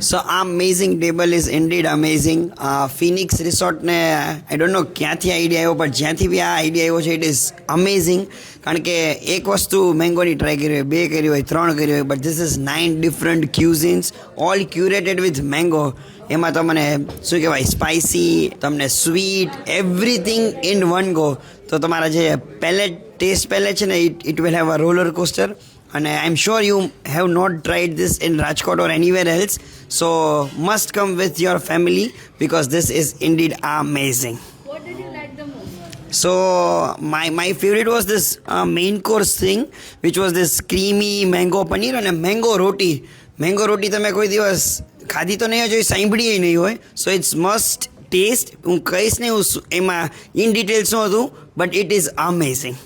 So amazing table is indeed amazing. Phoenix Resort ને I don't know ક્યાંથી idea આવ્યો, પણ જ્યાંથી બી આ આઈડિયા આવ્યો છે ઇટ ઇઝ અમેઝિંગ. કારણ કે એક વસ્તુ મેંગોની ટ્રાય કરી હોય, બે કરી હોય, ત્રણ કરી હોય, but this is 9 different cuisines all curated with mango. એમાં તમને શું કહેવાય, સ્પાઇસી, તમને sweet, everything in one go. તો તમારા જે ટેસ્ટ પેલેટ છે ને it will have a roller coaster. અને I am sure you have not tried this in Rajkot or anywhere else. So must come with your family because this is indeed amazing. What did you like the most? So my favorite was this main course thing, which was this creamy mango paneer and a mango roti. Mango roti તમે કોઈ દિવસ ખાધી તો નહીં હોય, સાંભળી નહીં હોય. So it's must test. હું કહીશ નહીં હું એમાં ઇન ડિટેલ શું હતું, બટ ઇટ ઇઝ અમેઝિંગ.